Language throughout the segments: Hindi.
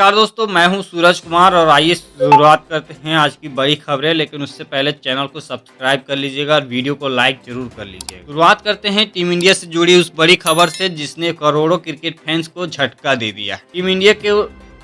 नमस्कार दोस्तों, मैं हूं सूरज कुमार और आइए शुरुआत करते हैं आज की बड़ी खबरें। लेकिन उससे पहले चैनल को सब्सक्राइब कर लीजिएगा और वीडियो को लाइक जरूर कर लीजिएगा। शुरुआत करते हैं टीम इंडिया से जुड़ी उस बड़ी खबर से जिसने करोड़ों क्रिकेट फैंस को झटका दे दिया। टीम इंडिया के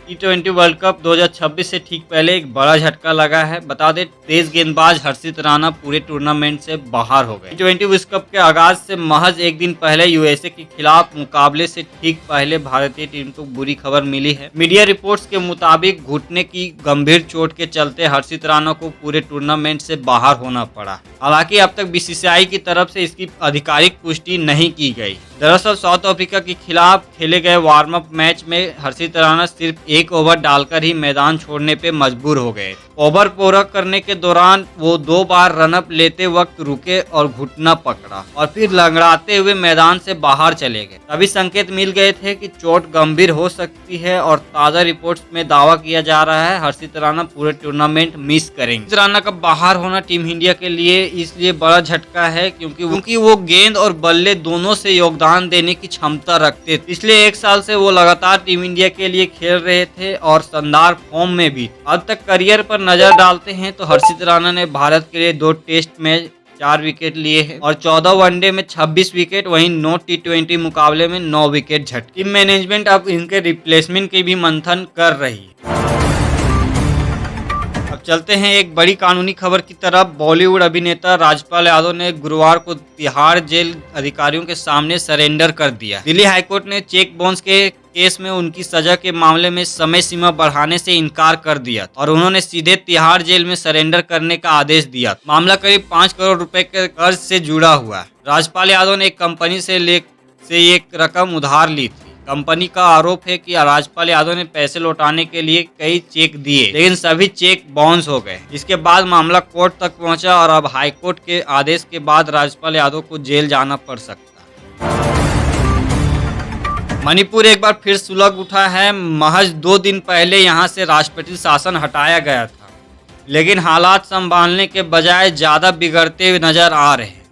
T20 वर्ल्ड कप 2026 से ठीक पहले एक बड़ा झटका लगा है। बता दें, तेज गेंदबाज हर्षित राणा पूरे टूर्नामेंट से बाहर हो गए। T20 विश्व कप के आगाज से महज एक दिन पहले यूएसए के खिलाफ मुकाबले से ठीक पहले भारतीय टीम को बुरी खबर मिली है। मीडिया रिपोर्ट्स के मुताबिक घुटने की गंभीर चोट के चलते हर्षित राणा को पूरे टूर्नामेंट से बाहर होना पड़ा। हालांकि अब तक बीसीसीआई की तरफ से इसकी आधिकारिक पुष्टि नहीं की गई। दरअसल साउथ अफ्रीका के खिलाफ खेले गए वार्म अप मैच में हर्षित राणा सिर्फ एक ओवर डालकर ही मैदान छोड़ने पे मजबूर हो गए। ओवर पूरा करने के दौरान वो 2 बार रनअप लेते वक्त रुके और घुटना पकड़ा और फिर लंगड़ाते हुए मैदान से बाहर चले गए। तभी संकेत मिल गए थे कि चोट गंभीर हो सकती है और ताज़ा रिपोर्ट्स में दावा किया जा रहा है हर्षित राणा पूरे टूर्नामेंट मिस करेंगे। हर्षित राणा का बाहर होना टीम इंडिया के लिए इसलिए बड़ा झटका है क्योंकि वो गेंद और बल्ले दोनों से योगदान देने की क्षमता रखते थे। पिछले 1 साल से वो लगातार टीम इंडिया के लिए खेल रहे थे और शानदार फॉर्म में भी। अब तक करियर पर नजर डालते हैं तो हर्षित राणा ने भारत के लिए 2 टेस्ट में 4 विकेट लिए हैं और 14 वनडे में 26 विकेट, वहीं 9 T20 मुकाबले में 9 विकेट झटके। टीम मैनेजमेंट अब इनके रिप्लेसमेंट की भी मंथन कर रही है। अब चलते हैं एक बड़ी कानूनी खबर की तरफ। बॉलीवुड अभिनेता राजपाल यादव ने गुरुवार को तिहाड़ जेल अधिकारियों के सामने सरेंडर कर दिया। दिल्ली हाईकोर्ट ने चेक बाउंस के केस में उनकी सजा के मामले में समय सीमा बढ़ाने से इनकार कर दिया और उन्होंने सीधे तिहाड़ जेल में सरेंडर करने का आदेश दिया। मामला करीब 5 करोड़ रुपए के कर्ज से जुड़ा हुआ है। राजपाल यादव ने एक कंपनी से एक रकम उधार ली थी। कंपनी का आरोप है कि राजपाल यादव ने पैसे लौटाने के लिए कई चेक दिए, लेकिन सभी चेक बाउंस हो गए। इसके बाद मामला कोर्ट तक पहुंचा और अब हाईकोर्ट के आदेश के बाद राजपाल यादव को जेल जाना पड़ सकता है। मणिपुर एक बार फिर सुलग उठा है। महज 2 दिन पहले यहां से राष्ट्रपति शासन हटाया गया था, लेकिन हालात संभालने के बजाय ज्यादा बिगड़ते हुए नजर आ रहे हैं।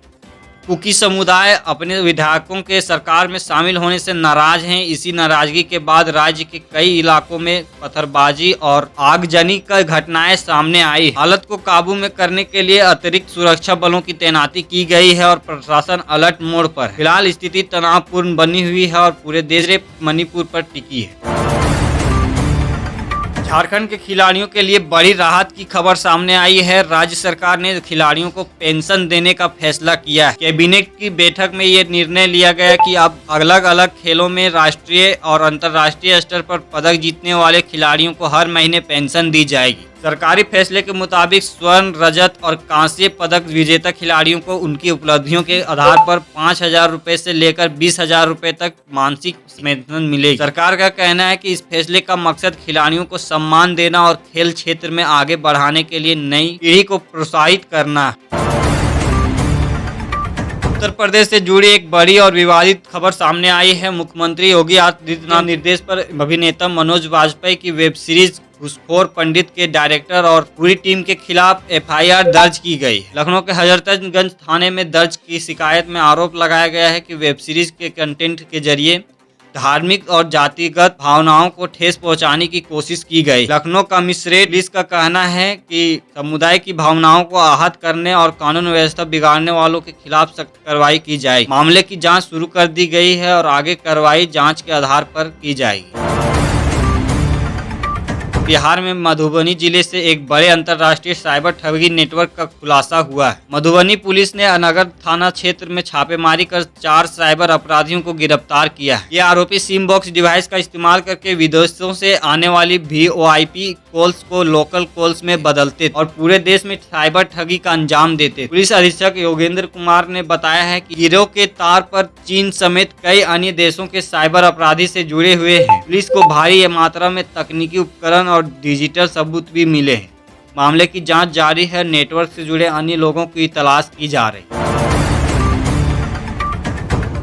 कुकी समुदाय अपने विधायकों के सरकार में शामिल होने से नाराज हैं। इसी नाराजगी के बाद राज्य के कई इलाकों में पत्थरबाजी और आगजनी का घटनाएं सामने आई। हालत को काबू में करने के लिए अतिरिक्त सुरक्षा बलों की तैनाती की गई है और प्रशासन अलर्ट मोड पर है। फिलहाल स्थिति तनावपूर्ण बनी हुई है और पूरे देश मणिपुर पर टिकी है। झारखंड के खिलाड़ियों के लिए बड़ी राहत की खबर सामने आई है। राज्य सरकार ने खिलाड़ियों को पेंशन देने का फैसला किया है। कैबिनेट की बैठक में ये निर्णय लिया गया कि अब अलग अलग खेलों में राष्ट्रीय और अंतर्राष्ट्रीय स्तर पर पदक जीतने वाले खिलाड़ियों को हर महीने पेंशन दी जाएगी। सरकारी फैसले के मुताबिक स्वर्ण, रजत और कांस्य पदक विजेता खिलाड़ियों को उनकी उपलब्धियों के आधार पर 5,000 रुपए से लेकर 20,000 रुपए तक मानसिक पेंशन मिलेगी। सरकार का कहना है कि इस फैसले का मकसद खिलाड़ियों को सम्मान देना और खेल क्षेत्र में आगे बढ़ाने के लिए नई पीढ़ी को प्रोत्साहित करना है। उत्तर प्रदेश से जुड़ी एक बड़ी और विवादित खबर सामने आई है। मुख्यमंत्री योगी आदित्यनाथ निर्देश पर अभिनेता मनोज वाजपेयी की वेब सीरीज घूसखोर पंडित के डायरेक्टर और पूरी टीम के खिलाफ FIR दर्ज की गई। लखनऊ के हजरतगंज थाने में दर्ज की शिकायत में आरोप लगाया गया है कि वेब सीरीज के कंटेंट के जरिए धार्मिक और जातिगत भावनाओं को ठेस पहुंचाने की कोशिश की गई। लखनऊ कमिश्नरेट पुलिस का कहना है कि समुदाय की भावनाओं को आहत करने और कानून व्यवस्था बिगाड़ने वालों के खिलाफ सख्त कार्रवाई की जाएगी। मामले की जांच शुरू कर दी गई है और आगे कार्रवाई जांच के आधार पर की जाएगी। बिहार में मधुबनी जिले से एक बड़े अंतर्राष्ट्रीय साइबर ठगी नेटवर्क का खुलासा हुआ है। मधुबनी पुलिस ने नगर थाना क्षेत्र में छापेमारी कर 4 साइबर अपराधियों को गिरफ्तार किया है। ये आरोपी सिम बॉक्स डिवाइस का इस्तेमाल करके विदेशों से आने वाली VoIP कॉल्स को लोकल कॉल्स में बदलते और पूरे देश में साइबर ठगी का अंजाम देते। पुलिस अधीक्षक योगेंद्र कुमार ने बताया है कि गिरोह के तार पर चीन समेत कई अन्य देशों के साइबर अपराधी से जुड़े हुए हैं। पुलिस को भारी मात्रा में तकनीकी उपकरण और डिजिटल सबूत भी मिले हैं। मामले की जांच जारी है। नेटवर्क से जुड़े अन्य लोगों की तलाश की जा रही है।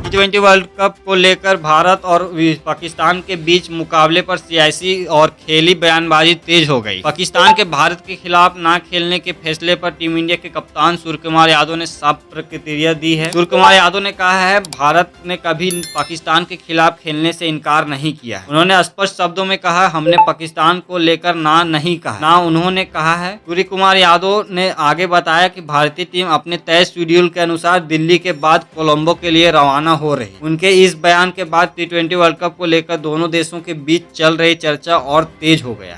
T20 वर्ल्ड कप को लेकर भारत और पाकिस्तान के बीच मुकाबले पर सियासी और खेली बयानबाजी तेज हो गई। पाकिस्तान के भारत के खिलाफ न खेलने के फैसले पर टीम इंडिया के कप्तान सूर्यकुमार यादव ने साफ प्रतिक्रिया दी है। सूर्यकुमार यादव ने कहा है, भारत ने कभी पाकिस्तान के खिलाफ खेलने से इनकार नहीं किया है। उन्होंने स्पष्ट शब्दों में कहा, हमने पाकिस्तान को लेकर ना नहीं कहा, ना उन्होंने कहा है। सूर्यकुमार यादव ने आगे बताया कि भारतीय टीम अपने तय शेड्यूल के अनुसार दिल्ली के बाद कोलंबो के लिए रवाना हो रही। उनके इस बयान के बाद T20 वर्ल्ड कप को लेकर दोनों देशों के बीच चल रही चर्चा और तेज हो गया।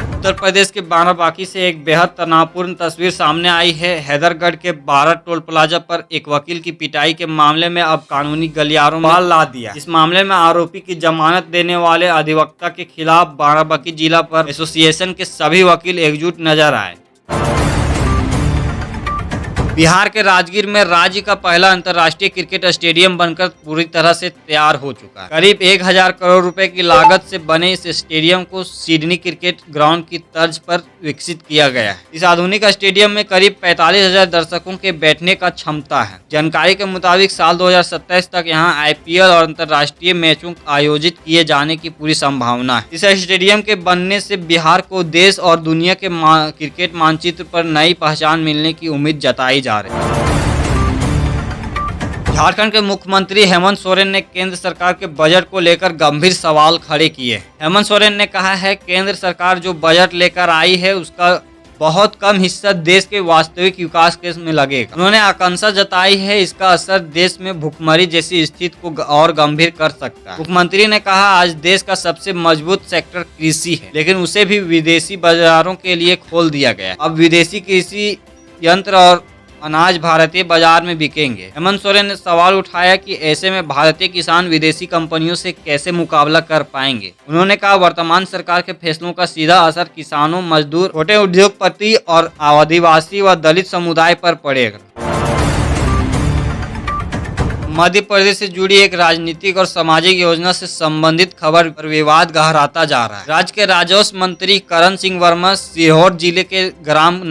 उत्तर प्रदेश के बाराबंकी से एक बेहद तनावपूर्ण तस्वीर सामने आई है। हैदरगढ़ के भारत टोल प्लाजा पर एक वकील की पिटाई के मामले में अब कानूनी गलियारों में ला दिया। इस मामले में आरोपी की जमानत देने वाले अधिवक्ता के खिलाफ बाराबंकी जिला पर एसोसिएशन के सभी वकील एकजुट नजर आए। बिहार के राजगीर में राज्य का पहला अंतर्राष्ट्रीय क्रिकेट स्टेडियम बनकर पूरी तरह से तैयार हो चुका है। करीब 1000 करोड़ रुपए की लागत से बने इस स्टेडियम को सिडनी क्रिकेट ग्राउंड की तर्ज पर विकसित किया गया है। इस आधुनिक स्टेडियम में करीब 45,000 दर्शकों के बैठने का क्षमता है। जानकारी के मुताबिक साल 2027 तक यहाँ IPL और अंतर्राष्ट्रीय मैचों आयोजित किए जाने की पूरी संभावना है। इस स्टेडियम के बनने से बिहार को देश और दुनिया के क्रिकेट मानचित्र पर नई पहचान मिलने की उम्मीद जताई जा रही है। झारखंड के मुख्यमंत्री हेमंत सोरेन ने केंद्र सरकार के बजट को लेकर गंभीर सवाल खड़े किए। हेमंत सोरेन ने कहा है, केंद्र सरकार जो बजट लेकर आई है उसका बहुत कम हिस्सा देश के वास्तविक विकास के में लगेगा। उन्होंने आकांक्षा जताई है, इसका असर देश में भुखमरी जैसी स्थिति को और गंभीर कर सकता है। मुख्यमंत्री ने कहा, आज देश का सबसे मजबूत सेक्टर कृषि है, लेकिन उसे भी विदेशी बाजारों के लिए खोल दिया गया। अब विदेशी कृषि यंत्र और अनाज भारतीय बाजार में बिकेंगे। हेमंत सोरेन ने सवाल उठाया कि ऐसे में भारतीय किसान विदेशी कंपनियों से कैसे मुकाबला कर पाएंगे। उन्होंने कहा, वर्तमान सरकार के फैसलों का सीधा असर किसानों, मजदूर, छोटे उद्योगपति और आदिवासी व दलित समुदाय पर पड़ेगा। मध्य प्रदेश से जुड़ी एक राजनीतिक और सामाजिक योजना से संबंधित खबर पर विवाद गहराता जा रहा है। राज्य के राजस्व मंत्री करण सिंह वर्मा सीहोर जिले के ग्राम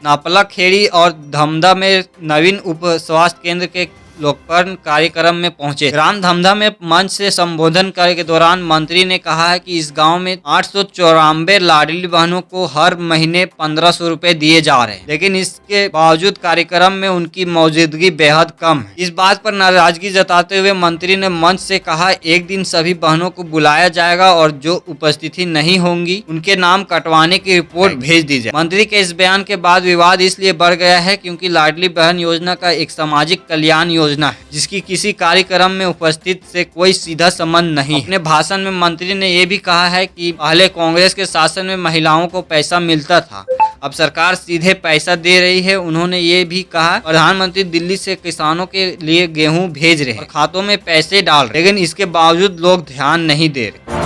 नापला खेड़ी और धमधा में नवीन उप स्वास्थ्य केंद्र के लोकार्पण कार्यक्रम में पहुंचे। ग्राम धमधा में मंच से संबोधन के दौरान मंत्री ने कहा है कि इस गांव में 894 लाडली बहनों को हर महीने 1500 रुपए दिए जा रहे हैं, लेकिन इसके बावजूद कार्यक्रम में उनकी मौजूदगी बेहद कम है। इस बात पर नाराजगी जताते हुए मंत्री ने मंच से कहा, एक दिन सभी बहनों को बुलाया जाएगा और जो उपस्थिति नहीं होंगी उनके नाम कटवाने की रिपोर्ट भेज दी जाए। मंत्री के इस बयान के बाद विवाद इसलिए बढ़ गया है क्योंकि लाडली बहन योजना का एक सामाजिक कल्याण योजना है, जिसकी किसी कार्यक्रम में उपस्थित से कोई सीधा संबंध नहीं। अपने भाषण में मंत्री ने यह भी कहा है कि पहले कांग्रेस के शासन में महिलाओं को पैसा मिलता था, अब सरकार सीधे पैसा दे रही है। उन्होंने ये भी कहा, प्रधानमंत्री दिल्ली से किसानों के लिए गेहूं भेज रहे हैं और खातों में पैसे डाल रहे, लेकिन इसके बावजूद लोग ध्यान नहीं दे रहे।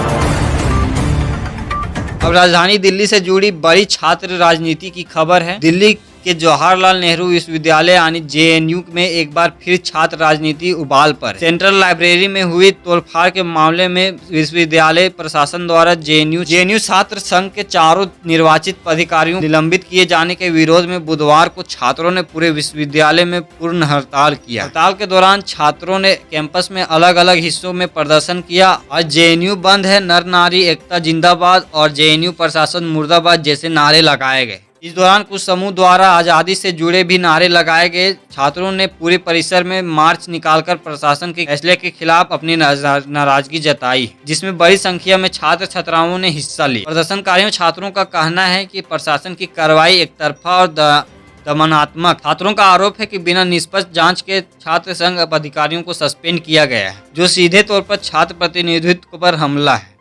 अब राजधानी दिल्ली से जुड़ी बड़ी छात्र राजनीति की खबर है। दिल्ली के जवाहरलाल नेहरू विश्वविद्यालय यानी JNU में एक बार फिर छात्र राजनीति उबाल पर। सेंट्रल लाइब्रेरी में हुई तोड़फाड़ के मामले में विश्वविद्यालय प्रशासन द्वारा JNU छात्र संघ के 4 निर्वाचित अधिकारियों निलंबित किए जाने के विरोध में बुधवार को छात्रों ने पूरे विश्वविद्यालय में पूर्ण हड़ताल किया। हड़ताल के दौरान छात्रों ने कैंपस में अलग अलग हिस्सों में प्रदर्शन किया। आज JNU बंद है, नर नारी एकता जिंदाबाद और JNU प्रशासन मुर्दाबाद जैसे नारे लगाए गए। इस दौरान कुछ समूह द्वारा आजादी से जुड़े भी नारे लगाए गए। छात्रों ने पूरे परिसर में मार्च निकालकर प्रशासन के फैसले के खिलाफ अपनी नाराजगी जताई, जिसमें बड़ी संख्या में छात्र छात्राओं ने हिस्सा लिया। प्रदर्शनकारियों छात्रों का कहना है कि प्रशासन की कार्रवाई एकतरफा और दमनात्मक। छात्रों का आरोप है कि बिना निष्पक्ष जांच के छात्र संघ अधिकारियों को सस्पेंड किया गया है, जो सीधे तौर पर छात्र प्रतिनिधित्व पर हमला है।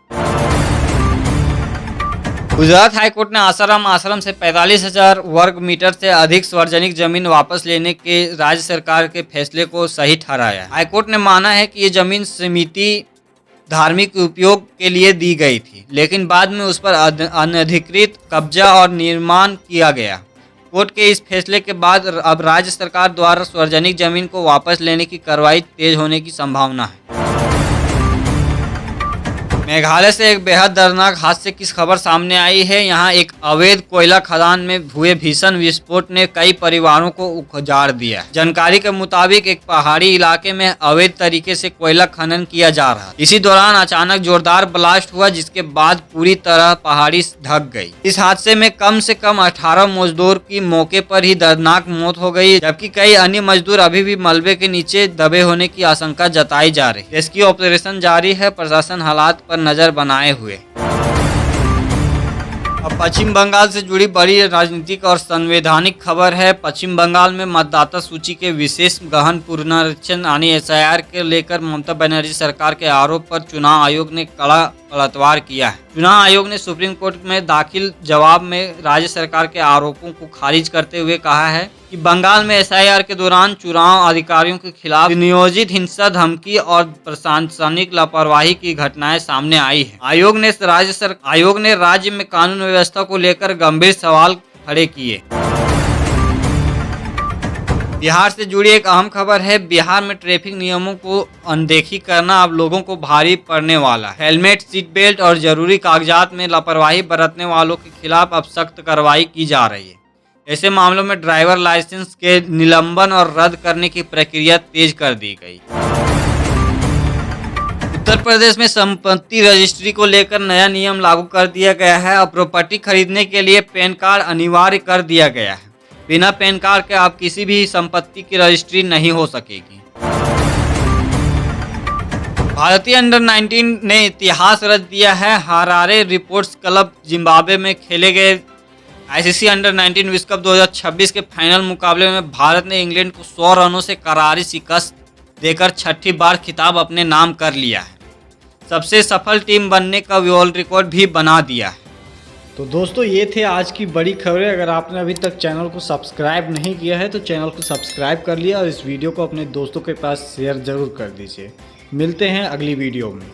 गुजरात हाईकोर्ट ने आसाराम से 45,000 वर्ग मीटर से अधिक सार्वजनिक जमीन वापस लेने के राज्य सरकार के फैसले को सही ठहराया। हाईकोर्ट ने माना है कि ये जमीन समिति धार्मिक उपयोग के लिए दी गई थी, लेकिन बाद में उस पर अनधिकृत कब्जा और निर्माण किया गया। कोर्ट के इस फैसले के बाद अब राज्य सरकार द्वारा सार्वजनिक जमीन को वापस लेने की कार्रवाई तेज होने की संभावना है। मेघालय से एक बेहद दर्दनाक हादसे की खबर सामने आई है। यहाँ एक अवैध कोयला खदान में हुए भीषण विस्फोट ने कई परिवारों को उजाड़ दिया। जानकारी के मुताबिक एक पहाड़ी इलाके में अवैध तरीके से कोयला खनन किया जा रहा। इसी दौरान अचानक जोरदार ब्लास्ट हुआ, जिसके बाद पूरी तरह पहाड़ी ढक गई। इस हादसे में कम से कम 18 मजदूर की मौके पर ही दर्दनाक मौत हो गई, जबकि कई अन्य मजदूर अभी भी मलबे के नीचे दबे होने की आशंका जताई जा रही। रेस्क्यू ऑपरेशन जारी है, प्रशासन हालात पर नजर बनाए हुए। अब पश्चिम बंगाल से जुड़ी बड़ी राजनीतिक और संवैधानिक खबर है। पश्चिम बंगाल में मतदाता सूची के विशेष गहन पुनरीक्षण यानी SIR के लेकर ममता बनर्जी सरकार के आरोप पर चुनाव आयोग ने कड़ा पलटवार किया है। चुनाव आयोग ने सुप्रीम कोर्ट में दाखिल जवाब में राज्य सरकार के आरोपों को खारिज करते हुए कहा है कि बंगाल में SIR के दौरान चुनाव अधिकारियों के खिलाफ नियोजित हिंसा, धमकी और प्रशासनिक लापरवाही की घटनाएं सामने आई है। आयोग ने राज्य में कानून व्यवस्था को लेकर गंभीर सवाल खड़े किए। बिहार से जुड़ी एक अहम खबर है। बिहार में ट्रैफिक नियमों को अनदेखी करना अब लोगों को भारी पड़ने वाला है। हेलमेट, सीट बेल्ट और जरूरी कागजात में लापरवाही बरतने वालों के खिलाफ अब सख्त कार्रवाई की जा रही है। ऐसे मामलों में ड्राइवर लाइसेंस के निलंबन और रद्द करने की प्रक्रिया तेज कर दी गई। उत्तर प्रदेश में संपत्ति रजिस्ट्री को लेकर नया नियम लागू कर दिया गया है। अब प्रॉपर्टी खरीदने के लिए पैन कार्ड अनिवार्य कर दिया गया है। बिना पैन कार्ड के आप किसी भी संपत्ति की रजिस्ट्री नहीं हो सकेगी। भारतीय अंडर-19 ने इतिहास रच दिया है। हरारे स्पोर्ट्स क्लब जिम्बाब्वे में खेले गए ICC अंडर-19 विश्व कप 2026 के फाइनल मुकाबले में भारत ने इंग्लैंड को 100 रनों से करारी शिकस्त देकर छठी बार खिताब अपने नाम कर लिया है। सबसे सफल टीम बनने का वर्ल्ड रिकॉर्ड भी बना दिया है। तो दोस्तों, ये थे आज की बड़ी खबरें। अगर आपने अभी तक चैनल को सब्सक्राइब नहीं किया है तो चैनल को सब्सक्राइब कर लिया और इस वीडियो को अपने दोस्तों के पास शेयर जरूर कर दीजिए। मिलते हैं अगली वीडियो में।